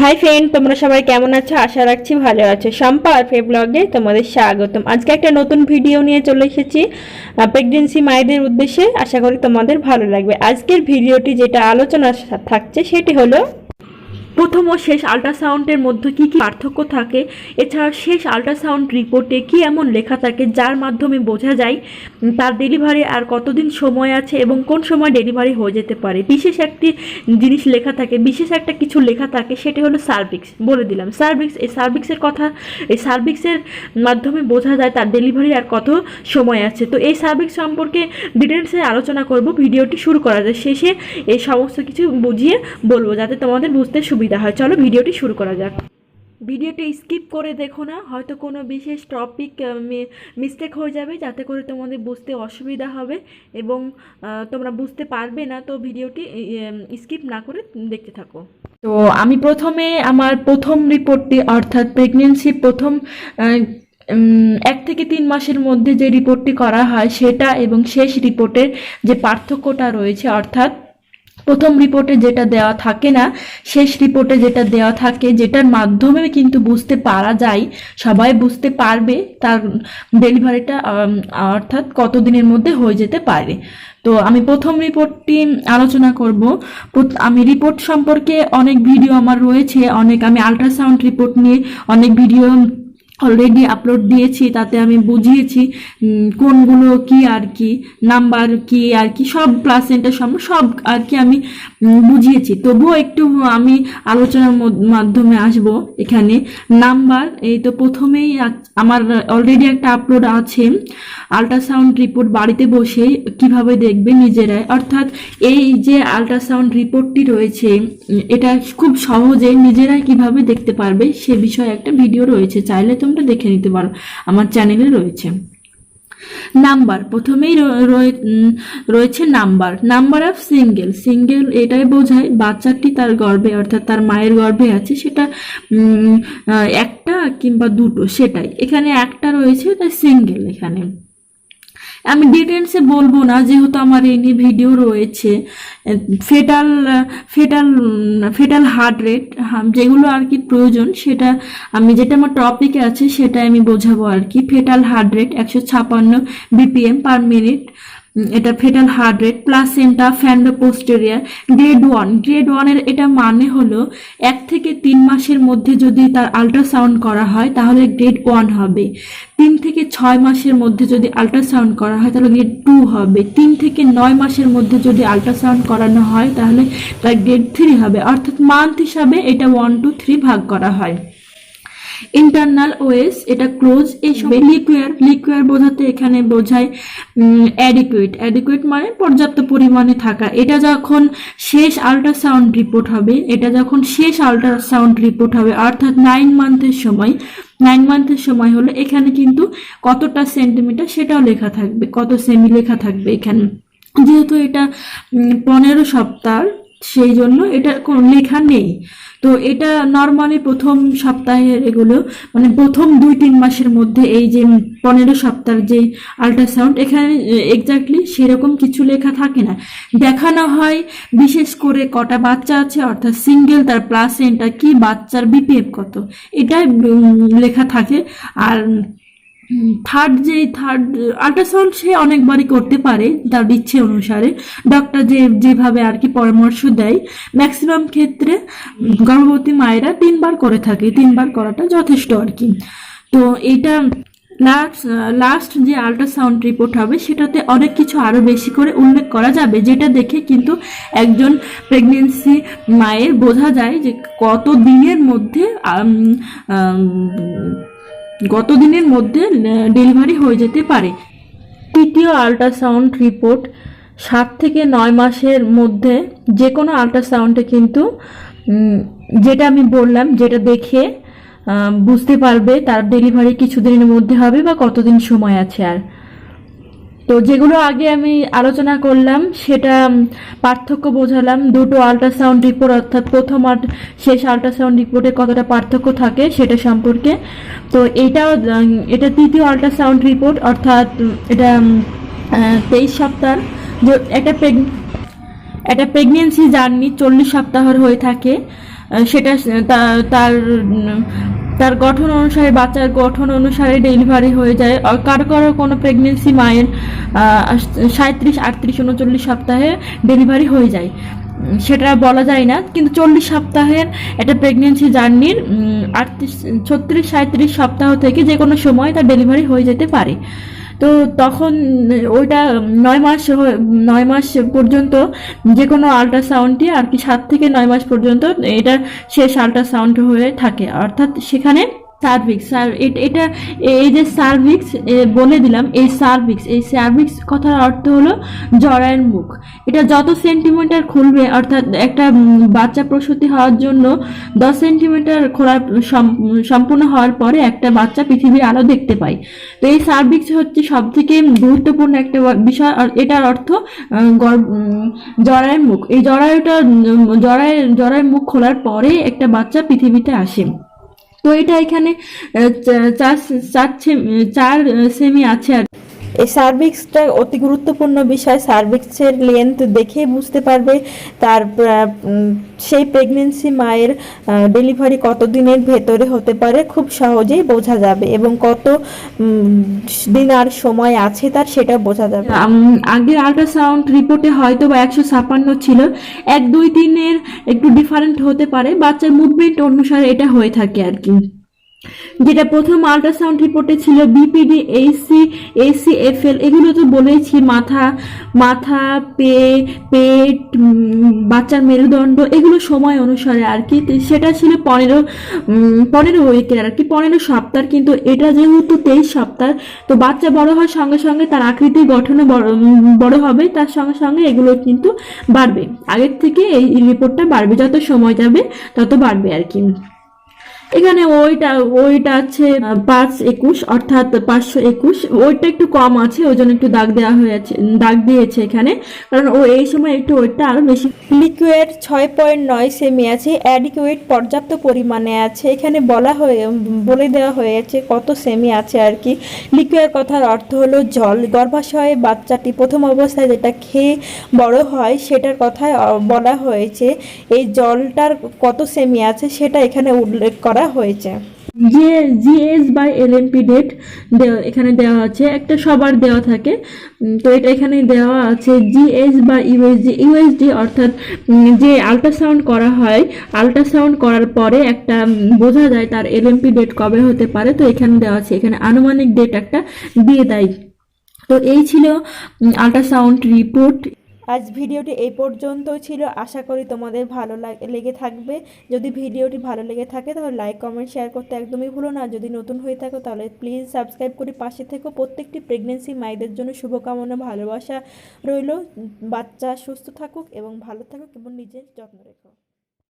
Hi friend, তোমরা সবাই কেমন আছো? আশা রাখছি ভালো আছো। শম্পা আর ফে ব্লগে তোমাদের স্বাগতম। আজকে একটা নতুন ভিডিও নিয়ে চলে এসেছি প্রেগনেন্সি মায়েদের উদ্দেশ্যে। আশা করি তোমাদের ভালো লাগবে। আজকের ভিডিওটি যেটা আলোচনা থাকছে সেটি হলো প্রথম ও শেষ আল্ট্রাসাউন্ডের মধ্যে কী কী পার্থক্য থাকে, এছাড়া শেষ আল্ট্রাসাউন্ড রিপোর্টে কী এমন লেখা থাকে যার মাধ্যমে বোঝা যায় তার ডেলিভারি আর কতদিন সময় আছে এবং কোন সময় ডেলিভারি হয়ে যেতে পারে। বিশেষ একটি জিনিস লেখা থাকে, বিশেষ একটা কিছু লেখা থাকে, সেটি হলো সার্ভিক্স। বলে দিলাম সার্ভিক্স। এই সার্ভিক্সের কথা, এই সার্ভিক্সের মাধ্যমে বোঝা যায় তার ডেলিভারি আর কত সময় আছে। তো এই সার্ভিক্স সম্পর্কে ডিটেলসে আলোচনা করব। ভিডিওটি শুরু করা যায়, শেষে এই সমস্ত কিছু বুঝিয়ে বলবো যাতে তোমাদের বুঝতে সুবিধা হয়। চলো ভিডিওটি শুরু করা যাক। ভিডিওটি স্কিপ করে দেখো না, হয়তো কোনো বিশেষ টপিক মিস্টেক হয়ে যাবে, যাতে করে তোমাদের বুঝতে অসুবিধা হবে এবং তোমরা বুঝতে পারবে না। তো ভিডিওটি স্কিপ না করে দেখতে থাকো। তো আমি প্রথমে আমার প্রথম রিপোর্টটি, অর্থাৎ প্রেগনেন্সির প্রথম 1 থেকে 3 মাসের মধ্যে যে রিপোর্টটি করা হয় সেটা এবং শেষ রিপোর্টের যে পার্থক্যটা রয়েছে, অর্থাৎ প্রথম রিপোর্টে যেটা দেওয়া থাকে না, শেষ রিপোর্টে যেটা দেওয়া থাকে, যেটার মাধ্যমে কিন্তু বুঝতে পারা যায়, সবাই বুঝতে পারবে তার ডেলিভারিটা অর্থাৎ কতদিনের মধ্যে হয়ে যেতে পারে। তো আমি প্রথম রিপোর্টটি আলোচনা করব। আমি রিপোর্ট সম্পর্কে অনেক ভিডিও আমার রয়েছে, আমি আল্ট্রাসাউন্ড রিপোর্ট নিয়ে অনেক ভিডিও অলরেডি আপলোড দিয়েছি। তাতে আমি বুঝিয়েছি কোনগুলো কি আর কি, নাম্বার কি আর কি, সব প্লাসেন্টার সব আর কি আমি বুঝিয়েছি। তবুও একটু আমি আলোচনার মাধ্যমে আসব এখানে। নাম্বার, এই তো প্রথমেই আমার অলরেডি একটা আপলোড আছে, আল্ট্রাসাউন্ড রিপোর্ট বাড়িতে বসে কিভাবে দেখবে নিজেরাই। অর্থাৎ এই যে আল্ট্রাসাউন্ড রিপোর্টটি রয়েছে, এটা খুব সহজে নিজেরাই কিভাবে দেখতে পারবে সে বিষয়ে একটা ভিডিও রয়েছে, চাইলে তোমরা দেখে নিতে পারো, আমার চ্যানেলে রয়েছে। নাম্বার, প্রথমেই রয়েছে নাম্বার অফ সিঙ্গেল এটাই বোঝায় বাচ্চাটি তার গর্ভে, অর্থাৎ তার মায়ের গর্ভে আছে, সেটা একটা কিংবা দুটো, সেটাই এখানে একটা রয়েছে, তাই সিঙ্গেল। এখানে আমি ডিটেলসে বলবো না, যেহেতু আমার এই নিয়ে ভিডিও রয়েছে। Fetal fetal fetal heart rate, যেগুলো আর কি প্রয়োজন, সেটা আমি যেটা আমার টপিকে আছে সেটা আমি বোঝাবো আর কি। Fetal heart rate 156 BPM per minute, এটা fetal heart rate. Placenta fundo posterior grade 1 এটা মানে হলো 1 থেকে 3 মাসের মধ্যে যদি তার আল্ট্রাসাউন্ড করা হয় তাহলে গ্রেড 1 হবে। 3 থেকে 6 মাসের মধ্যে যদি আল্ট্রাসাউন্ড করা হয় তাহলে গ্রেড 2 হবে। 3 থেকে 9 মাসের মধ্যে যদি আল্ট্রাসাউন্ড করানো হয় তাহলে তার গ্রেড 3 হবে। অর্থাৎ মান্থ হিসাবে এটা 1 to 3 ভাগ করা হয়। ইন্টারনাল ওএস, এটা ক্লোজ। এই সব লিকুয়ার বোঝাতে এখানে বোঝায় অ্যাডিকুয়েট মানে পর্যাপ্ত পরিমাণে থাকা। এটা যখন শেষ আল্ট্রাসাউন্ড রিপোর্ট হবে, অর্থাৎ 9 মান্থের সময় হলো, এখানে কিন্তু কতটা সেন্টিমিটার সেটাও লেখা থাকবে, কত সেমি লেখা থাকবে এখানে। যেহেতু এটা 15 সপ্তাহ, সেই জন্য এটা কোনো লেখা নেই। তো এটা নর্মালি প্রথম সপ্তাহের, এগুলো মানে প্রথম 2-3 মাসের মধ্যে এই যে 15 সপ্তাহের যে আল্ট্রাসাউন্ড, এখানে এক্স্যাক্টলি সেরকম কিছু লেখা থাকে না। দেখানো হয় বিশেষ করে কটা বাচ্চা আছে, অর্থাৎ সিঙ্গেল, তার প্লাসেন্টা কি, বাচ্চার বিপিএফ কত, এটাই লেখা থাকে। আর থার্ড আল্ট্রাসাউন্ড সে অনেকবারই করতে পারে তার ইচ্ছে অনুসারে, ডক্টর যেভাবে আর কি পরামর্শ দেয়। ম্যাক্সিমাম ক্ষেত্রে গর্ভবতী মায়েরা 3 বার করে থাকে, 3 বার করাটা যথেষ্ট আর কি। তো এটা লাস্ট যে আল্ট্রাসাউন্ড রিপোর্ট হবে সেটাতে অনেক কিছু আরো বেশি করে উল্লেখ করা যাবে, যেটা দেখে কিন্তু একজন প্রেগনেন্সি মায়ের বোঝা যায় যে কত দিনের মধ্যে ডেলিভারি হয়ে যেতে পারে। তৃতীয় আল্ট্রাসাউন্ড রিপোর্ট 7 থেকে 9 মাসের মধ্যে যে কোনো আল্ট্রাসাউন্ডে কিন্তু যেটা আমি বললাম, যেটা দেখে বুঝতে পারবে তার ডেলিভারি কিছুদিনের মধ্যে হবে বা কতদিন সময় আছে। আর তো যেগুলো আগে আমি আলোচনা করলাম সেটা পার্থক্য বোঝালাম, দুটো আল্ট্রাসাউন্ড রিপোর্ট, অর্থাৎ প্রথম আর শেষ আল্ট্রাসাউন্ড রিপোর্টে কতটা পার্থক্য থাকে সেটা সম্পর্কে। তো এটা তৃতীয় আল্ট্রাসাউন্ড রিপোর্ট, অর্থাৎ এটা 23 সপ্তাহ। যে একটা একটা প্রেগনেন্সি জার্নি 40 সপ্তাহের হয়ে থাকে। সেটা তার তার গঠন অনুসারে, বাচ্চার গঠন অনুসারে ডেলিভারি হয়ে যায়। আর কারো কারো কোনো প্রেগনেন্সি মায়ের 37, 38, 39 সপ্তাহে ডেলিভারি হয়ে যায়, সেটা বলা যায় না। কিন্তু 40 সপ্তাহের একটা প্রেগনেন্সি জার্নির 36, 37 সপ্তাহ থেকে যে কোনো সময় তার ডেলিভারি হয়ে যেতে পারে। তো তখন ওইটা 9 মাস পর্যন্ত যে কোনো আল্ট্রাসাউন্ডটি আর কি, 7 থেকে 9 মাস পর্যন্ত এটা শেষ আল্ট্রাসাউন্ড হয়ে থাকে। অর্থাৎ সেখানে সার্ভিক্স, এটা এই যে সার্ভিক্স বলে দিলাম, এই সার্ভিক্স কথার অর্থ হলো জরায়ুর মুখ। এটা যত সেন্টিমিটার খুলবে, অর্থাৎ একটা বাচ্চা প্রসূতি হওয়ার জন্য 10 সেন্টিমিটার খোলা সম্পূর্ণ হওয়ার পরে একটা বাচ্চা পৃথিবীর আলো দেখতে পায়। তো এই সার্ভিক্স হচ্ছে সব থেকে গুরুত্বপূর্ণ একটা বিষয়। আর এটার অর্থ জরায়ুর মুখ। এই জরায়ুর মুখ খোলার পরে একটা বাচ্চা পৃথিবীতে আসে। তো এটা এখানে 4 সেমি আছে। আর এই সার্ভিক্সটা অতি গুরুত্বপূর্ণ বিষয়। সার্ভিক্সের লেন্থ দেখেই বুঝতে পারবে তার সেই প্রেগনেন্সি মায়ের ডেলিভারি কত দিনের ভেতরে হতে পারে, খুব সহজেই বোঝা যাবে, এবং কত দিন আর সময় আছে তার, সেটা বোঝা যাবে। আগের আল্ট্রাসাউন্ড রিপোর্টে হয়তো বা 156 ছিল, 1-2 দিনের একটু ডিফারেন্ট হতে পারে, বাচ্চার মুভমেন্ট অনুসারে এটা হয়ে থাকে আর কি। যেটা প্রথম আল্ট্রাসাউন্ড রিপোর্টে ছিল বিপিডি, ACFL, এগুলো তো বলেছি, মাথা, পেট, বাচ্চার মেরুদণ্ড, এগুলো সময় অনুসারে আর কি। সেটা ছিল 15 উইকের আর কি, 15 সপ্তাহ। কিন্তু এটা যেহেতু 23 সপ্তাহ, তো বাচ্চা বড় হওয়ার সঙ্গে সঙ্গে তার আকৃতি গঠনে বড় হবে, তার সঙ্গে সঙ্গে এগুলো কিন্তু বাড়বে। আগের থেকে এই রিপোর্টটা বাড়বে, যত সময় যাবে তত বাড়বে আর কি। এখানে ওইটা আছে 521, অর্থাৎ 521। ওইটা একটু কম আছে, ওই জন্য একটু দাগ দিয়েছে এখানে, কারণ এই সময় একটু ওইটা আরো বেশি। লিকুইড 6.9 সেমি আছে, অ্যাডিকুয়েট পর্যাপ্ত পরিমাণে আছে। এখানে বলে দেওয়া হয়েছে কত সেমি আছে আর কি। লিকুইড কথার অর্থ হলো জল। গর্ভাশয়ে বাচ্চাটি প্রথম অবস্থায় যেটা খেয়ে বড় হয়, সেটার কথা বলা হয়েছে। এই জলটার কত সেমি আছে সেটা এখানে উল্লেখ করা হয়েছে। GS/LMP ডেট এখানে দেওয়া আছে, একটা সবার দেওয়া থাকে, তো এটা এখানে দেওয়া আছে GS বা ইউএসডি, অর্থাৎ যে আল্ট্রাসাউন্ড করা হয়, আল্ট্রাসাউন্ড করার পরে একটা বোঝা যায় তার LMP ডেট কবে হতে পারে। তো এখানে দেওয়া আছে, এখানে আনুমানিক ডেট একটা দিয়ে দেয়। তো এই ছিল আল্ট্রাসাউন্ড রিপোর্ট। আজ ভিডিওটি এই পর্যন্তই ছিল। আশা করি তোমাদের ভালো লেগে থাকবে। যদি ভিডিওটি ভালো লেগে থাকে তাহলে লাইক, কমেন্ট, শেয়ার করতে একদমই ভুলো না। যদি নতুন হয়ে থাকো তাহলে প্লিজ সাবস্ক্রাইব করে পাশে থেকো। প্রত্যেকটি প্রেগনেন্সি মায়েদের জন্য শুভকামনা, ভালোবাসা রইল। বাচ্চা সুস্থ থাকুক এবং ভালো থাকুক এবং নিজের যত্ন রেখো।